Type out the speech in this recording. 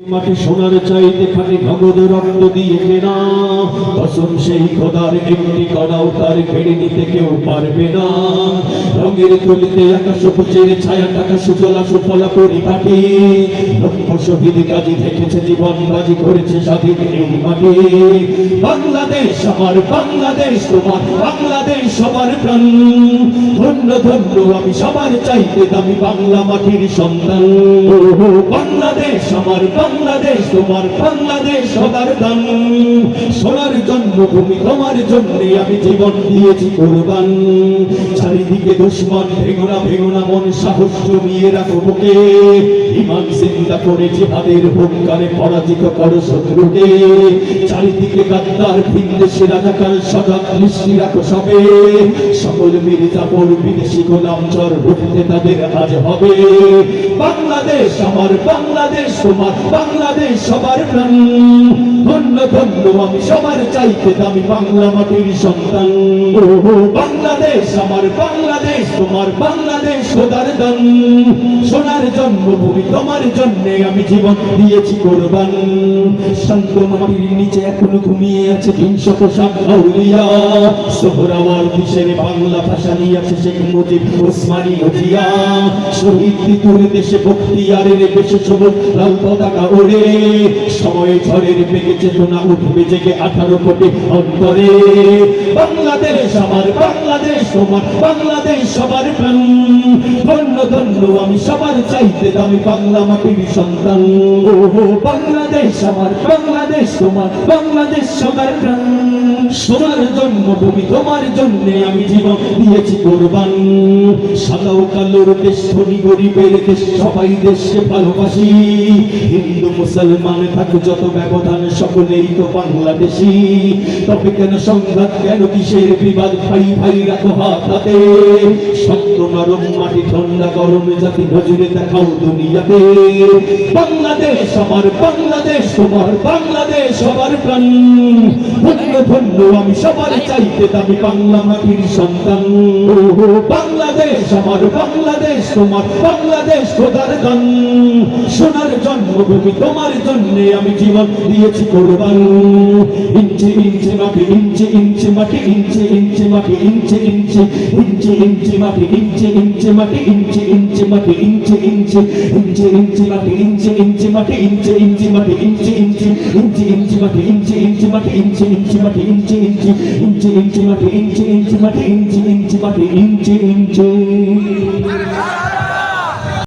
মাটি সোনার চাইতে খাটে নগদ রক্ত দিয়ে কেনা কসম সেই খোদার একটি কণাও তার কেড়ে নিতে কেউ পারবে না। রঙের তুলিতে আকাশ সবুজের ছায়া টাকা সুজলা সুফলা পরিপাটি লক্ষ শহীদ কাজী দেখেছে জীবন বাজি করেছে স্বাধীন এই মাটি। বাংলাদেশ আমার বাংলাদেশ তোমার বাংলাদেশ সবার প্রাণ। ধন্য ধন্য আমি সবার চাইতে দামি বাংলা মাটির সন্তান। বাংলাদেশ আমার বাংলাদেশ তোমার বাংলাদেশ সবার দান। সোনার জন্মভূমি তোমার জন্য আমি জীবন দিয়েছি কোরবান। চারিদিকে দুশ্মন ভেঙোনা ভেঙোনা মন সাহস জমিয়ে রাখো বুকে। ইমান চিন্তা করে জিহাদের হুঙ্কারে পরাজিত করো শত্রুকে। চারিদিকে গাদ্দার ভিনদেশি রাজাকার সজাগ দৃষ্টি রাখো সবে। সকল মির্জাপুর বিদেশি গোলাম চর উঠতে তাদের আজ হবে। বাংলাদেশ আমার বাংলাদেশ তোমার বাংলাদেশ সবার প্রাণ। ধন্য ধন্য আমি সবার চাইতে দামি বাংলা মাটির সন্তান। বাংলাদেশ আমার বাংলাদেশ তোমার বাংলাদেশ খোদার দান। সোনার জন্মভূমি তোমার জন্য আমি জীবন দিয়েছি কোরবান। শান্ত মাটির নিচে এখনো ঘুমিয়ে আছে ৩০০ আউলিয়া। সোহরাওয়ার কিসের বাংলা ভাষা নিয়ে আছে শেখ মুজিব ওসমানী জিয়া। শহীদ তিতুর দেশে বখতিয়ারের বেশে সবুজ লাল পতাকা ওড়ে। সময় ঝড়ের বেগে চেতনা উঠবে জেগে 18 কোটি অন্তরে। বাংলাদেশ আমার বাংলাদেশ তোমার বাংলাদেশ সবার প্রাণ। ধন্য ধন্য আমি সবার চাইতে দামি বাংলা মাটির সন্তান। বাংলাদেশ আমার বাংলাদেশ তোমার বাংলাদেশ সবার প্রাণ। সোনার জন্মভূমি তোমার জন্য আমি জীবন দিয়েছি কোরবান। সাদা ও কালোর দেশ ধনী গরিবের দেশ সবাই দেশকে ভালোবাসি। হিন্দু মুসলমান থাকে যত ব্যবধান সকলেই তো বাংলাদেশি। তবে কেন সংঘাত কেন কিসের বিবাদ ভাই ভাই রাখো হাত হাতে। শক্ত নরম মাটি ঠান্ডা গরম জাতি নজরে দেখাও দুনিয়াতে। বাংলাদেশ আমার বাংলাদেশ তোমার বাংলাদেশ সবার প্রাণ। ধন্য ধন্য আমি সবার চাইতে দামি বাংলা মাটির সন্তান। বাংলাদেশ আমার বাংলাদেশ তোমার বাংলাদেশ খোদার দান। সোনার জন্মভূমি তোমার জন্য আমি জীবন দিয়েছি কোরবান। ইঞ্চি ইঞ্চি মাটি ইঞ্চি ইঞ্চি মাটি ইঞ্চি ইঞ্চি মাটি ইঞ্চি ইঞ্চি ইঞ্চি ইঞ্চি মাটি ইঞ্চি ইঞ্চি মাটি ইঞ্চি ইঞ্চি মাটি ইঞ্চি ইঞ্চি ইঞ্চি ইঞ্চি মাটি ইঞ্চি ইঞ্চি মাটি ইঞ্চি ইঞ্চি মাটি ইঞ্চি ইঞ্চি ইঞ্চি ইঞ্চি মাটি ইঞ্চি ইঞ্চি মাটি ইঞ্চি ইঞ্চি মাটি ইঞ্চি ইঞ্চি ইঞ্চি ইঞ্চি মাটি ইঞ্চি ইঞ্চি মাটি ইঞ্চি ইঞ্চি মাটি ইঞ্চি ইঞ্চি।